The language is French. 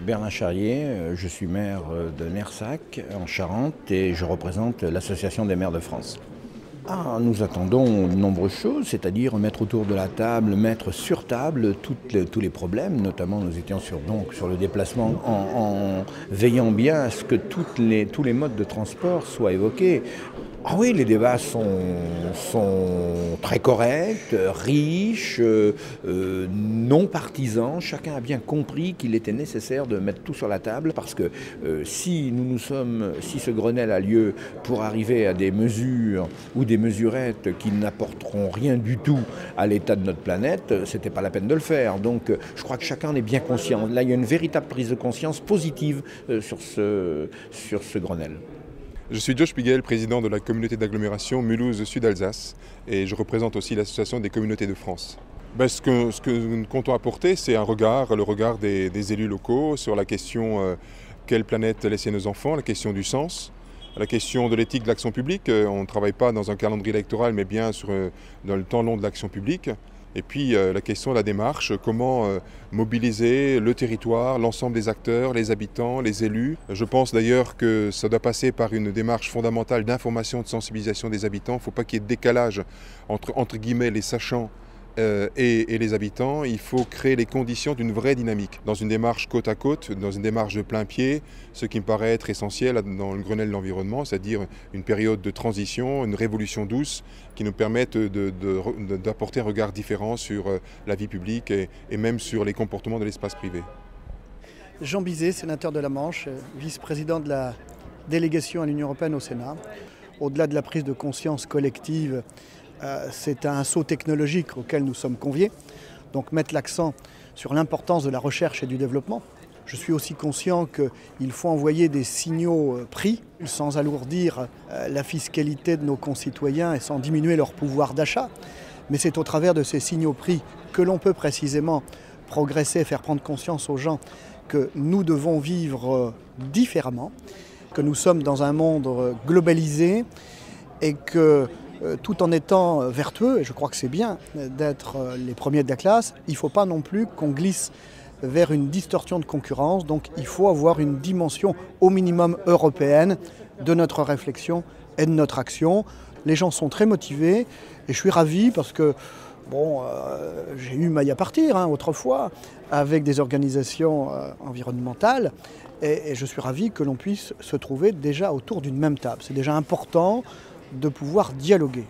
Bernard Charrier, je suis maire de Nersac en Charente et je représente l'Association des maires de France. Nous attendons de nombreuses choses, c'est-à-dire mettre autour de la table, mettre sur table tous les problèmes. Notamment, nous étions sur le déplacement en veillant bien à ce que tous les modes de transport soient évoqués. Ah oui, les débats sont très corrects, riches, non partisans. Chacun a bien compris qu'il était nécessaire de mettre tout sur la table parce que si ce Grenelle a lieu pour arriver à des mesures ou des mesurettes qui n'apporteront rien du tout à l'état de notre planète, c'était pas la peine de le faire. Donc je crois que chacun en est bien conscient. Là, il y a une véritable prise de conscience positive sur ce Grenelle. Je suis Josh Piguel, président de la communauté d'agglomération Mulhouse Sud-Alsace et je représente aussi l'association des communautés de France. Ce que nous comptons apporter, c'est le regard des élus locaux sur la question quelle planète laisser nos enfants, la question du sens, la question de l'éthique de l'action publique. On ne travaille pas dans un calendrier électoral mais bien dans le temps long de l'action publique. Et puis la question de la démarche, comment mobiliser le territoire, l'ensemble des acteurs, les habitants, les élus. Je pense d'ailleurs que ça doit passer par une démarche fondamentale d'information, de sensibilisation des habitants. Il ne faut pas qu'il y ait de décalage entre guillemets les sachants et les habitants. Il faut créer les conditions d'une vraie dynamique. Dans une démarche côte à côte, dans une démarche de plein pied, ce qui me paraît être essentiel dans le Grenelle de l'environnement, c'est-à-dire une période de transition, une révolution douce qui nous permette d'apporter un regard différent sur la vie publique et même sur les comportements de l'espace privé. Jean Bizet, sénateur de la Manche, vice-président de la délégation à l'Union européenne au Sénat. Au-delà de la prise de conscience collective, c'est un saut technologique auquel nous sommes conviés, donc mettre l'accent sur l'importance de la recherche et du développement. Je suis aussi conscient qu'il faut envoyer des signaux prix sans alourdir la fiscalité de nos concitoyens et sans diminuer leur pouvoir d'achat. Mais c'est au travers de ces signaux prix que l'on peut précisément progresser, faire prendre conscience aux gens que nous devons vivre différemment, que nous sommes dans un monde globalisé et que tout en étant vertueux, et je crois que c'est bien d'être les premiers de la classe, il ne faut pas non plus qu'on glisse vers une distorsion de concurrence. Donc il faut avoir une dimension au minimum européenne de notre réflexion et de notre action. Les gens sont très motivés et je suis ravi parce que j'ai eu maille à partir autrefois avec des organisations environnementales et je suis ravi que l'on puisse se trouver déjà autour d'une même table. C'est déjà important de pouvoir dialoguer.